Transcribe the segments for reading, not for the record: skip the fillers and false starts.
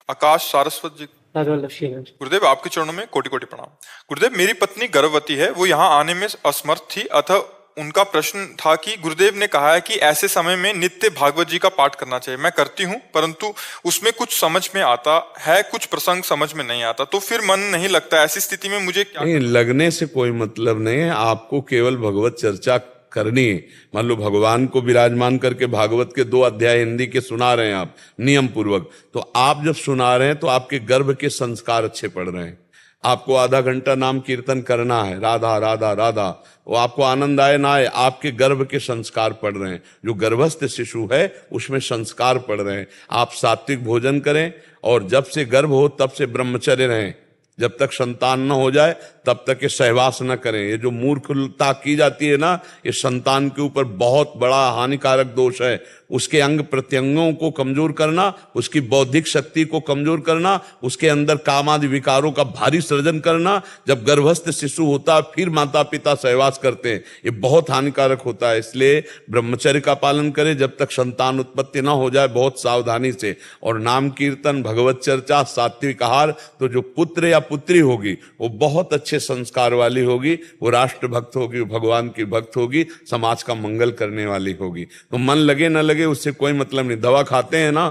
आकाश सारस्वत जी। राजवल्लभ श्रीहरि। गुरुदेव, आपके चरणों में कोटि कोटि प्रणाम। गुरुदेव, मेरी पत्नी गर्भवती है, वो यहाँ आने में असमर्थ थी, अतः उनका प्रश्न था कि गुरुदेव ने कहा है कि ऐसे समय में नित्य भागवत जी का पाठ करना चाहिए। मैं करती हूँ, परंतु उसमें कुछ समझ में आता है, कुछ प्रसंग समझ में नहीं आता, तो फिर मन नहीं लगता। ऐसी स्थिति में मुझे क्या नहीं, लगने से कोई मतलब नहीं है। आपको केवल भगवत चर्चा करनी है। मान लो भगवान को विराजमान करके भागवत के 2 अध्याय हिंदी के सुना रहे हैं आप नियम पूर्वक, तो आप जब सुना रहे हैं तो आपके गर्भ के संस्कार अच्छे पड़ रहे हैं। आपको आधा घंटा नाम कीर्तन करना है, राधा राधा राधा, वो आपको आनंद आए ना आए, आपके गर्भ के संस्कार पड़ रहे हैं। जो गर्भस्थ शिशु है उसमें संस्कार पड़ रहे हैं। आप सात्विक भोजन करें और जब से गर्भ हो तब से ब्रह्मचर्य रहें। जब तक संतान न हो जाए तब तक ये सहवास न करें। ये जो मूर्खता की जाती है ना, ये संतान के ऊपर बहुत बड़ा हानिकारक दोष है। उसके अंग प्रत्यंगों को कमजोर करना, उसकी बौद्धिक शक्ति को कमजोर करना, उसके अंदर कामादि विकारों का भारी सृजन करना। जब गर्भस्थ शिशु होता फिर माता पिता सहवास करते हैं, ये बहुत हानिकारक होता है। इसलिए ब्रह्मचर्य का पालन करें जब तक संतान उत्पत्ति ना हो जाए, बहुत सावधानी से। और नाम कीर्तन, भगवत चर्चा, सात्विक आहार, तो जो पुत्र या पुत्री होगी वो बहुत अच्छे संस्कार वाली होगी, वो राष्ट्र भक्त होगी, वो भगवान की भक्त होगी, समाज का मंगल करने वाली होगी। तो मन लगे न लगे उससे कोई मतलब नहीं। दवा खाते हैं ना,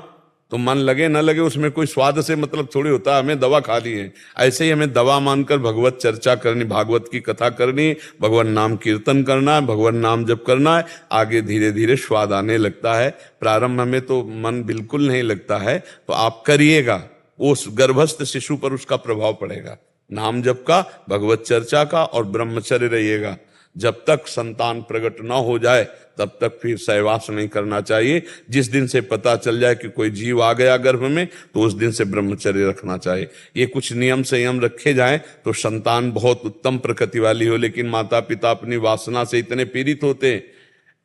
तो मन लगे न लगे उसमें कोई स्वाद से मतलब थोड़ी होता है। हमें दवा खा ली है, ऐसे ही हमें दवा मानकर भगवत चर्चा करनी, भागवत की कथा करनी, भगवान नाम कीर्तन करना है, भगवान नाम जप करना है। आगे धीरे धीरे स्वाद आने लगता है। प्रारंभ में तो मन बिल्कुल नहीं लगता है, तो आप करिएगा, उस गर्भस्थ शिशु पर उसका प्रभाव पड़ेगा। नाम जप का, भगवत चर्चा का और ब्रह्मचर्य रहिएगा। जब तक संतान प्रकट ना हो जाए तब तक फिर सहवास नहीं करना चाहिए। जिस दिन से पता चल जाए कि कोई जीव आ गया गर्भ में, तो उस दिन से ब्रह्मचर्य रखना चाहिए। ये कुछ नियम संयम रखे जाएं तो संतान बहुत उत्तम प्रकृति वाली हो। लेकिन माता पिता अपनी वासना से इतने पीड़ित होते हैं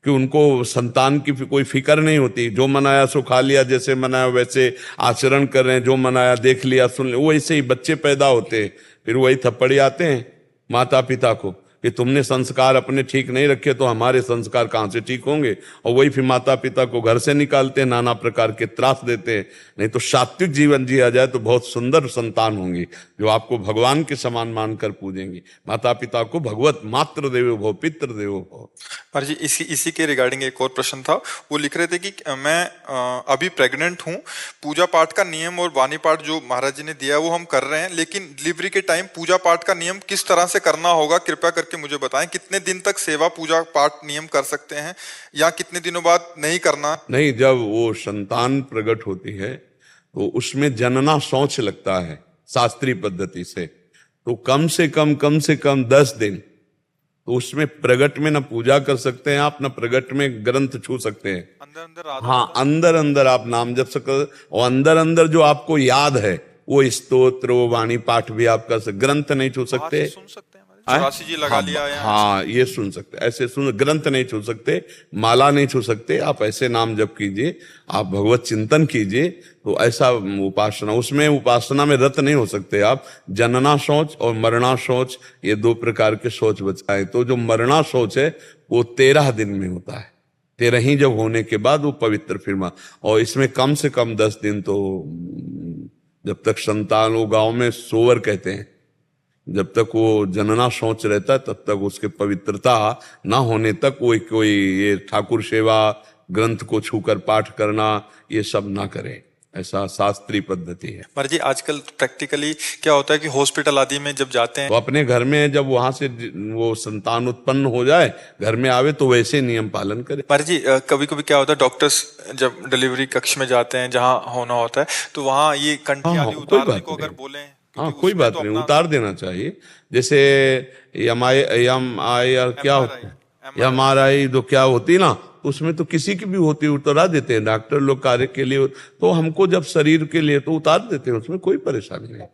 कि उनको संतान की कोई फिक्र नहीं होती। जो मनाया सो खा लिया, जैसे मनाया वैसे आचरण कर रहे हैं, जो मनाया देख लिया सुन लिया, वैसे ही बच्चे पैदा होते हैं। फिर वही थप्पड़ी आते हैं माता पिता को कि तुमने संस्कार अपने ठीक नहीं रखे, तो हमारे संस्कार कहाँ से ठीक होंगे। और वही फिर माता पिता को घर से निकालते हैं, नाना प्रकार के त्रास देते हैं। नहीं तो सात्विक जीवन जिया जाए तो बहुत सुंदर संतान होंगी, जो आपको भगवान के समान मानकर पूजेंगी। माता पिता को भगवत मातृ देवो भव पितृ देवो भव। पर जी इसी के रिगार्डिंग एक और प्रश्न था। वो लिख रहे थे कि मैं अभी प्रेग्नेंट हूँ, पूजा पाठ का नियम और वाणी पाठ जो महाराज जी ने दिया है वो हम कर रहे हैं, लेकिन डिलीवरी के टाइम पूजा पाठ का नियम किस तरह से करना होगा, कृपया करके मुझे बताएं। कितने दिन तक सेवा पूजा पाठ नियम कर सकते हैं या कितने दिनों बाद नहीं करना? नहीं, जब वो संतान प्रकट होती है तो उसमें जनना शौच लगता है शास्त्रीय पद्धति से, तो कम से कम 10 दिन। तो उसमें प्रगट में न पूजा कर सकते हैं आप, न प्रगट में ग्रंथ छू सकते हैं। अंदर अंदर आप नाम जप सकते, और अंदर जो आपको याद है वो स्तोत्र, वो वाणी पाठ भी आप कर सकते। ग्रंथ नहीं छू सकते। सुन सकते हैं चौरासी जी लगा लिया है। हाँ, ये सुन सकते, ऐसे सुन। ग्रंथ नहीं छू सकते, माला नहीं छू सकते। आप ऐसे नाम जप कीजिए, आप भगवत चिंतन कीजिए, तो ऐसा उपासना। उसमें उपासना में रत नहीं हो सकते आप। जनना शौच और मरना शौच, ये 2 प्रकार के शौच बचाए। तो जो मरना शौच है वो 13 दिन में होता है। 13 ही जब होने के बाद वो पवित्र फिर। और इसमें कम से कम 10 दिन, तो जब तक संतान, वो गांव में सोवर कहते हैं, जब तक वो जनना शौच रहता है तब तक उसके पवित्रता ना होने तक कोई ये ठाकुर सेवा, ग्रंथ को छूकर पाठ करना, ये सब ना करें। ऐसा शास्त्रीय पद्धति है। पर जी आजकल प्रैक्टिकली क्या होता है कि हॉस्पिटल आदि में जब जाते हैं तो अपने घर में जब वहां से वो संतान उत्पन्न हो जाए, घर में आवे, तो वैसे नियम पालन करें। पर जी कभी कभी क्या होता है, डॉक्टर्स जब डिलीवरी कक्ष में जाते हैं जहाँ होना होता है, तो वहाँ ये कंठी आदि उतारने को अगर बोले, हाँ कोई बात नहीं, उतार देना चाहिए। जैसे MRI तो क्या होती ना, उसमें तो किसी की भी होती उतारा देते हैं डॉक्टर लोग कार्य के लिए। तो हमको जब शरीर के लिए तो उतार देते हैं, उसमें कोई परेशानी नहीं।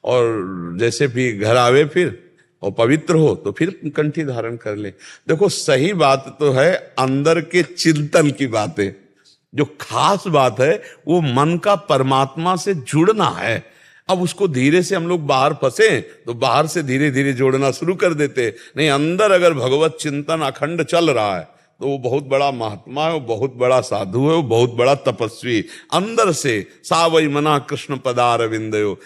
और जैसे भी घर आवे फिर और पवित्र हो तो फिर कंठी धारण कर ले। देखो सही बात तो है अंदर के चिंतन की बात है। जो खास बात है वो मन का परमात्मा से जुड़ना है। अब उसको धीरे से हम लोग बाहर फंसे तो बाहर से धीरे धीरे जोड़ना शुरू कर देते। नहीं, अंदर अगर भगवत चिंतन अखंड चल रहा है तो वो बहुत बड़ा महात्मा है, वो बहुत बड़ा साधु है, वो बहुत बड़ा तपस्वी। अंदर से सा वही मना कृष्ण पदार विंदयो।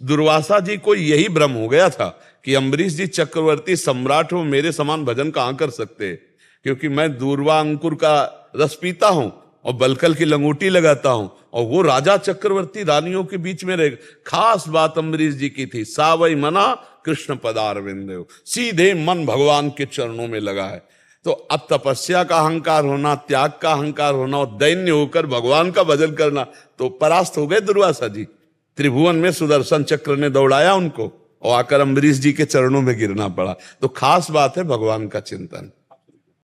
दुर्वासा जी को यही भ्रम हो गया था कि अम्बरीश जी चक्रवर्ती सम्राट हो, मेरे समान भजन कहां कर सकते हैं, क्योंकि मैं दूर्वा अंकुर का रस पीता हूं और बलकल की लंगोटी लगाता हूं, और वो राजा चक्रवर्ती रानियों के बीच में रहे। खास बात अम्बरीश जी की थी, सा वही मना कृष्ण पदार विंदयो, सीधे मन भगवान के चरणों में लगा है। तो अब तपस्या का अहंकार होना, त्याग का अहंकार होना और दैन्य होकर भगवान का भजन करना, तो परास्त हो गए दुर्वासा जी। त्रिभुवन में सुदर्शन चक्र ने दौड़ाया उनको और आकर अम्बरीश जी के चरणों में गिरना पड़ा। तो खास बात है भगवान का चिंतन।